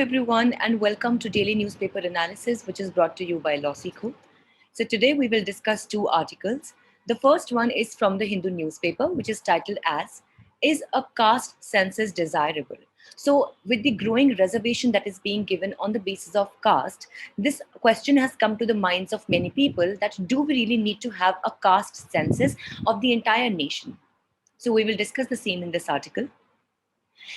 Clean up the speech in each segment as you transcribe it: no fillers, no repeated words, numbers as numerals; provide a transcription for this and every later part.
everyone, and welcome to Daily Newspaper Analysis, which is brought to you by Losico. So, today we will discuss two articles. The first one is from the Hindu newspaper, which is titled as Is a Caste Census Desirable? So, with the growing reservation that is being given on the basis of caste, this question has come to the minds of many people that do we really need to have a caste census of the entire nation? So, we will discuss the same in this article.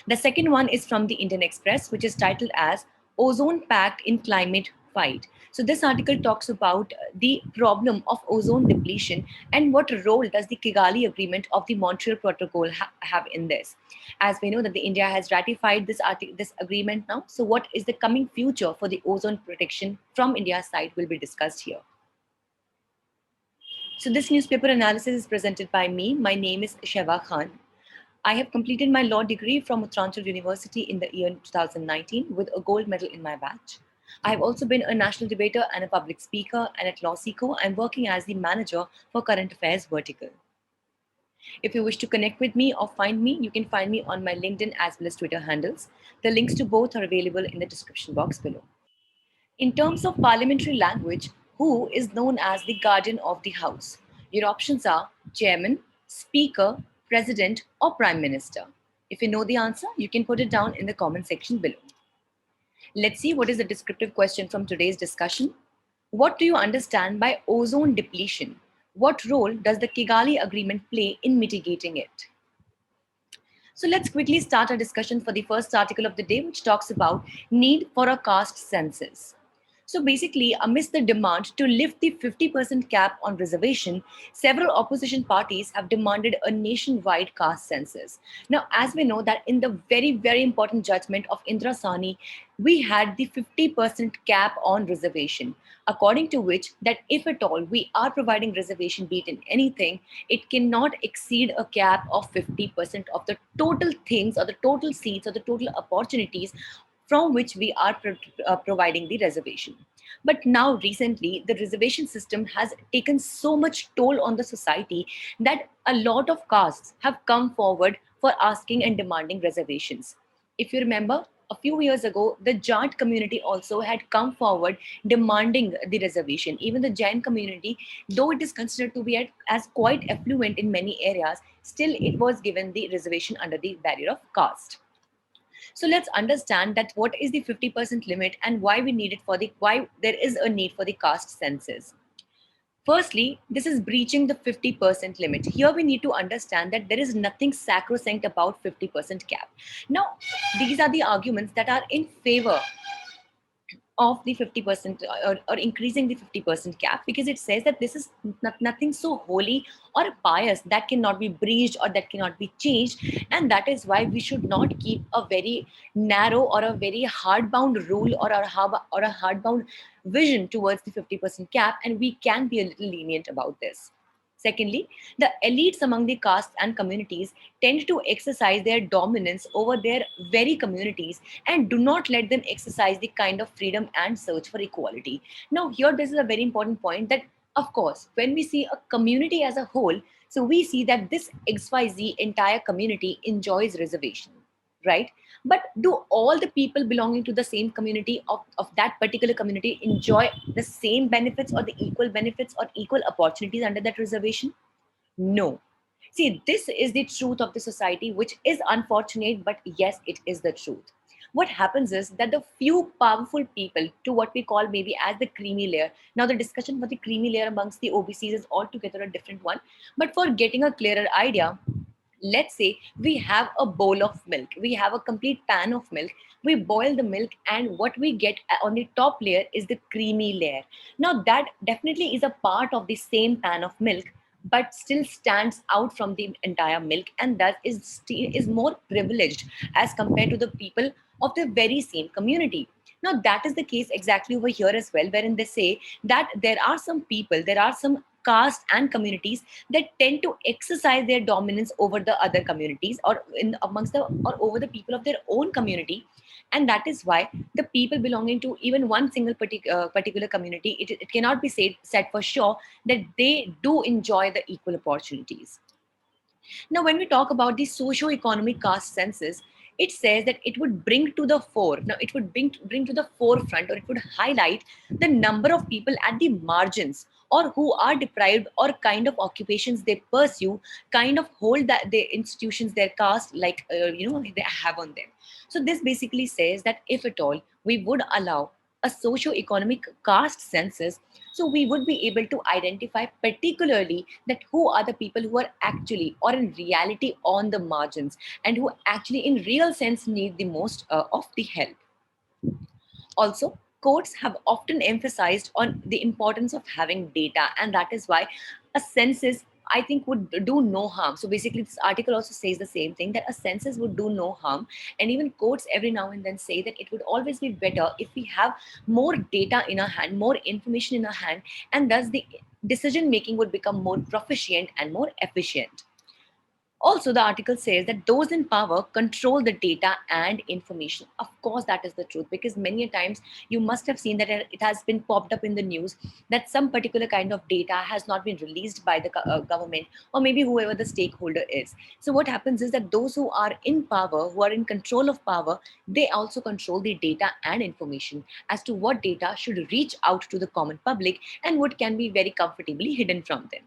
The second one is from the Indian Express, which is titled as Ozone Pact in Climate Fight. So this article talks about the problem of ozone depletion and what role does the Kigali Agreement of the Montreal Protocol have in this. As we know that the India has ratified this agreement now. So what is the coming future for the ozone protection from India's side will be discussed here. So this newspaper analysis is presented by me. My name is Sheva Khan. I have completed my law degree from Uttaranchal University in the year 2019 with a gold medal in my batch. I have also been a national debater and a public speaker, and at LawSeco, I'm working as the manager for Current Affairs Vertical. If you wish to connect with me or find me, you can find me on my LinkedIn as well as Twitter handles. The links to both are available in the description box below. In terms of parliamentary language, who is known as the guardian of the house? Your options are chairman, speaker, president, or prime minister. If you know the answer, you can put it down in the comment section below. Let's see what is the descriptive question from today's discussion. What do you understand by ozone depletion? What role does the Kigali Agreement play in mitigating it? So let's quickly start our discussion for the first article of the day, which talks about need for a caste census. So basically, amidst the demand to lift the 50% cap on reservation, several opposition parties have demanded a nationwide caste census. Now, as we know that in the very, very important judgment of Indra Sani, we had the 50% cap on reservation, according to which that if at all we are providing reservation be it in anything, it cannot exceed a cap of 50% of the total things or the total seats or the total opportunities from which we are providing the reservation. But now recently, the reservation system has taken so much toll on the society that a lot of castes have come forward for asking and demanding reservations. If you remember, a few years ago, the Jat community also had come forward demanding the reservation. Even the Jain community, though it is considered to be as quite affluent in many areas, still it was given the reservation under the barrier of caste. So let's understand that what is the 50% limit and why we need it why there is a need for the caste census. Firstly, this is breaching the 50% limit. Here we need to understand that there is nothing sacrosanct about 50% cap. Now, these are the arguments that are in favor of the 50% or increasing the 50% cap, because it says that this is nothing so holy or pious that cannot be breached or that cannot be changed, and that is why we should not keep a very narrow or a very hardbound rule or a hardbound vision towards the 50% cap, and we can be a little lenient about this. Secondly, the elites among the castes and communities tend to exercise their dominance over their very communities and do not let them exercise the kind of freedom and search for equality. Now, here this is a very important point that, of course, when we see a community as a whole, so we see that this XYZ entire community enjoys reservation, right? But do all the people belonging to the same community of that particular community enjoy the same benefits or the equal benefits or equal opportunities under that reservation? No. See, this is the truth of the society, which is unfortunate, but yes, it is the truth. What happens is that the few powerful people, to what we call maybe as the creamy layer. Now, the discussion for the creamy layer amongst the OBCs is altogether a different one. But for getting a clearer idea, let's say we have a bowl of milk, we have a complete pan of milk, we boil the milk, and what we get on the top layer is the creamy layer. Now that definitely is a part of the same pan of milk, but still stands out from the entire milk, and that is more privileged as compared to the people of the very same community. Now that is the case exactly over here as well, wherein they say that there are some people, there are some castes and communities that tend to exercise their dominance over the other communities or in amongst the or over the people of their own community, and that is why the people belonging to even one single particular community, it cannot be said for sure that they do enjoy the equal opportunities. Now, when we talk about the socio-economic caste census, it says that it would bring to the fore. Now, it would bring to the forefront, or it would highlight the number of people at the margins, or who are deprived, or kind of occupations they pursue, kind of hold that the institutions, their caste, like they have on them. So this basically says that if at all we would allow a socio-economic caste census, so we would be able to identify particularly that who are the people who are actually or in reality on the margins, and who actually in real sense need the most of the help. Also, courts have often emphasized on the importance of having data, and that is why a census, I think, would do no harm. So basically, this article also says the same thing, that a census would do no harm. And even courts every now and then say that it would always be better if we have more data in our hand, more information in our hand, and thus the decision making would become more proficient and more efficient. Also, the article says that those in power control the data and information. Of course, that is the truth, because many a times you must have seen that it has been popped up in the news that some particular kind of data has not been released by the government, or maybe whoever the stakeholder is. So what happens is that those who are in power, who are in control of power, they also control the data and information as to what data should reach out to the common public and what can be very comfortably hidden from them.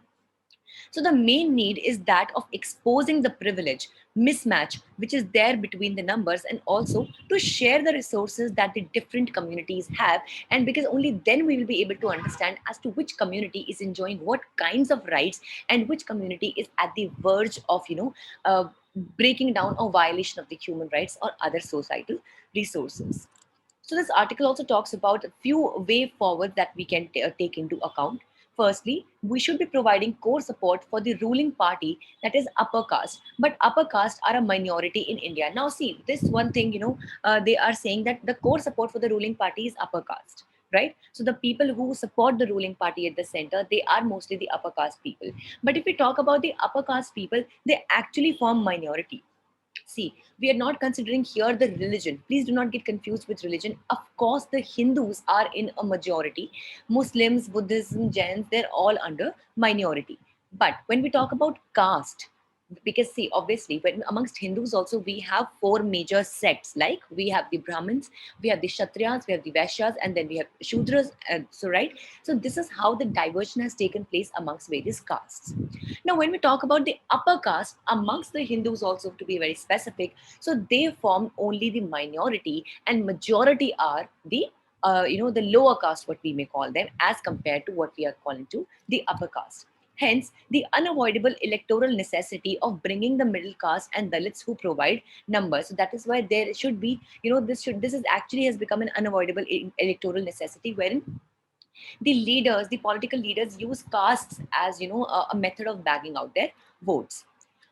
So the main need is that of exposing the privilege mismatch which is there between the numbers, and also to share the resources that the different communities have. And because only then we will be able to understand as to which community is enjoying what kinds of rights, and which community is at the verge of breaking down or violation of the human rights or other societal resources. So this article also talks about a few way forward that we can take into account. Firstly, we should be providing core support for the ruling party, that is upper caste. But upper caste are a minority in India. Now, see this one thing. They are saying that the core support for the ruling party is upper caste, right? So the people who support the ruling party at the center, they are mostly the upper caste people. But if we talk about the upper caste people, they actually form minority. See, we are not considering here the religion. Please do not get confused with religion. Of course, the Hindus are in a majority. Muslims, Buddhism, Jains, they're all under minority. But when we talk about caste, because see, obviously, when amongst Hindus also we have four major sects. Like we have the Brahmins, we have the Kshatriyas, we have the Vaishyas, and then we have Shudras. So right, so this is how the diversion has taken place amongst various castes. Now, when we talk about the upper caste amongst the Hindus, also to be very specific, so they form only the minority, and majority are the the lower caste, what we may call them, as compared to what we are calling to the upper caste. Hence, the unavoidable electoral necessity of bringing the middle caste and Dalits who provide numbers. So that is why there should be, this is actually has become an unavoidable electoral necessity, wherein the leaders, the political leaders, use castes as a method of bagging out their votes.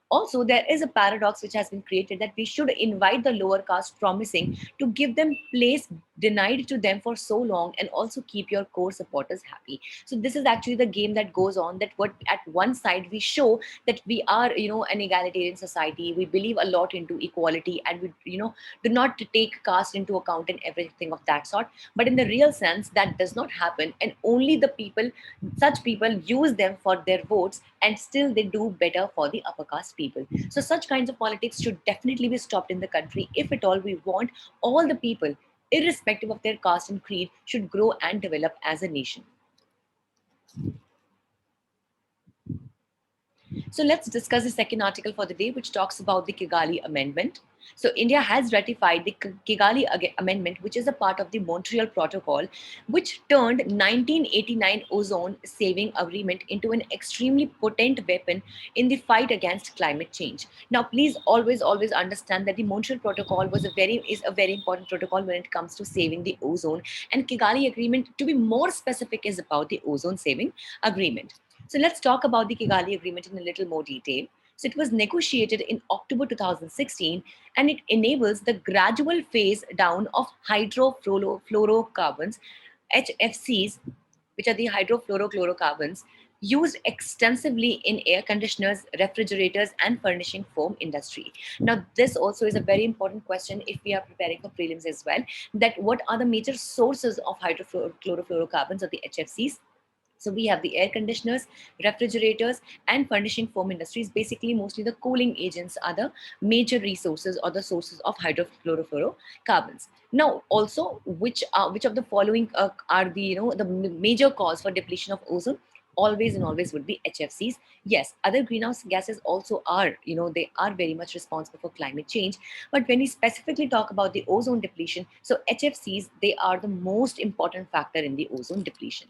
Also, there is a paradox which has been created, that we should invite the lower caste, promising to give them place denied to them for so long, and also keep your core supporters happy. So this is actually the game that goes on, that what at one side we show that we are an egalitarian society, we believe a lot into equality, and we do not take caste into account and everything of that sort. But in the real sense, that does not happen, and only the people, such people, use them for their votes, and still they do better for the upper caste people. So such kinds of politics should definitely be stopped in the country, if at all we want all the people, irrespective of their caste and creed, should grow and develop as a nation. So let's discuss the second article for the day, which talks about the Kigali Amendment. So India has ratified the Kigali Amendment, which is a part of the Montreal Protocol, which turned 1989 ozone saving agreement into an extremely potent weapon in the fight against climate change. Now, please always understand that the Montreal Protocol is a very important protocol when it comes to saving the ozone, and Kigali Agreement, to be more specific, is about the ozone saving agreement. So let's talk about the Kigali Agreement in a little more detail. So it was negotiated in October 2016, and it enables the gradual phase down of hydrofluorocarbons, HFCs, which are the hydrofluorocarbons, used extensively in air conditioners, refrigerators, and furnishing foam industry. Now, this also is a very important question if we are preparing for prelims as well, that what are the major sources of hydrofluorocarbons, or the HFCs? So we have the air conditioners, refrigerators, and furnishing foam industries. Basically, mostly the cooling agents are the major resources or the sources of hydrofluorocarbons. Now, also, which of the following are the the major cause for depletion of ozone? Always and always would be HFCs. Yes, other greenhouse gases also are, they are very much responsible for climate change. But when we specifically talk about the ozone depletion, so HFCs, they are the most important factor in the ozone depletion.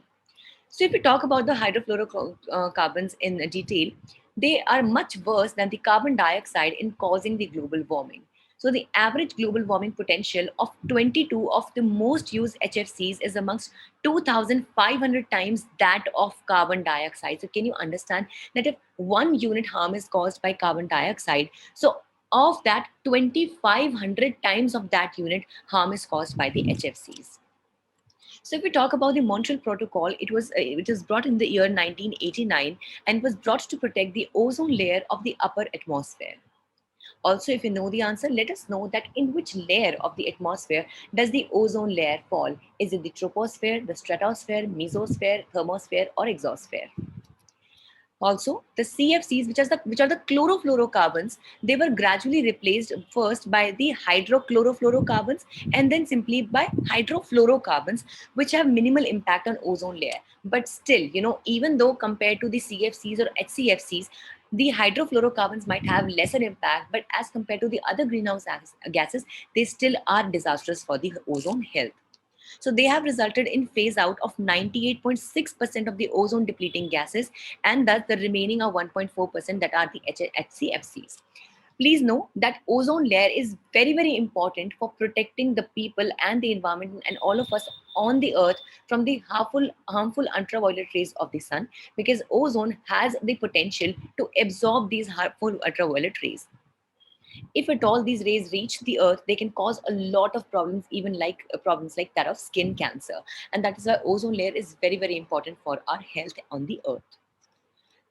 So, if we talk about the hydrofluorocarbons in detail, they are much worse than the carbon dioxide in causing the global warming. So, the average global warming potential of 22 of the most used HFCs is amongst 2,500 times that of carbon dioxide. So, can you understand that if 1 unit harm is caused by carbon dioxide, so of that 2,500 times of that unit harm is caused by the HFCs. So if we talk about the Montreal Protocol, it was brought in the year 1989 and was brought to protect the ozone layer of the upper atmosphere. Also, if you know the answer, let us know that in which layer of the atmosphere does the ozone layer fall? Is it the troposphere, the stratosphere, mesosphere, thermosphere, or exosphere? Also, the CFCs, which are the chlorofluorocarbons, they were gradually replaced first by the hydrochlorofluorocarbons and then simply by hydrofluorocarbons, which have minimal impact on ozone layer. But still, even though compared to the CFCs or HCFCs, the hydrofluorocarbons might have lesser impact, but as compared to the other greenhouse gases, they still are disastrous for the ozone health. So they have resulted in phase out of 98.6% of the ozone depleting gases, and thus the remaining are 1.4% that are the HCFCs. Please know that ozone layer is very, very important for protecting the people and the environment and all of us on the earth from the harmful ultraviolet rays of the sun, because ozone has the potential to absorb these harmful ultraviolet rays. If at all these rays reach the earth, they can cause a lot of problems, even like problems like that of skin cancer. And that is why ozone layer is very, very important for our health on the earth.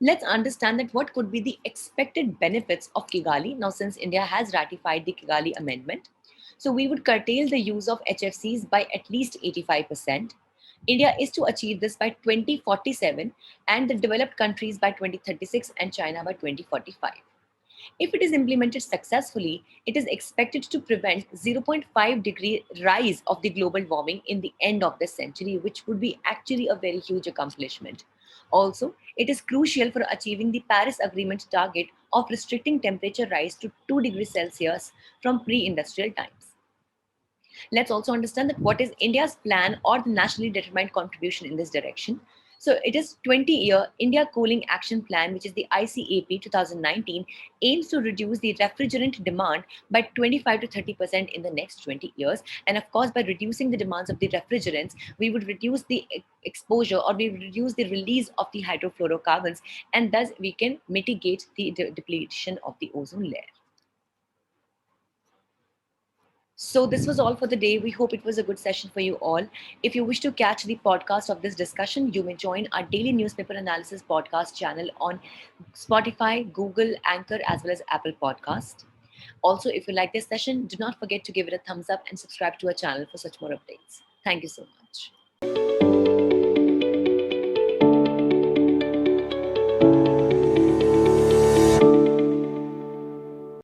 Let's understand that what could be the expected benefits of Kigali now, since India has ratified the Kigali Amendment. So we would curtail the use of HFCs by at least 85%. India is to achieve this by 2047, and the developed countries by 2036, and China by 2045. If it is implemented successfully, it is expected to prevent 0.5-degree rise of the global warming in the end of this century, which would be actually a very huge accomplishment. Also, it is crucial for achieving the Paris Agreement target of restricting temperature rise to 2 degrees Celsius from pre-industrial times. Let's also understand that what is India's plan or the nationally determined contribution in this direction. So it is 20-year India Cooling Action Plan, which is the ICAP 2019, aims to reduce the refrigerant demand by 25 to 30% in the next 20 years. And of course, by reducing the demands of the refrigerants, we would reduce the exposure, or we would reduce the release of the hydrofluorocarbons, and thus we can mitigate the depletion of the ozone layer. So this was all for the day. We hope it was a good session for you all. If you wish to catch the podcast of this discussion, you may join our daily newspaper analysis podcast channel on Spotify, Google, Anchor, as well as Apple Podcast. Also, if you like this session, do not forget to give it a thumbs up and subscribe to our channel for such more updates. Thank you so much.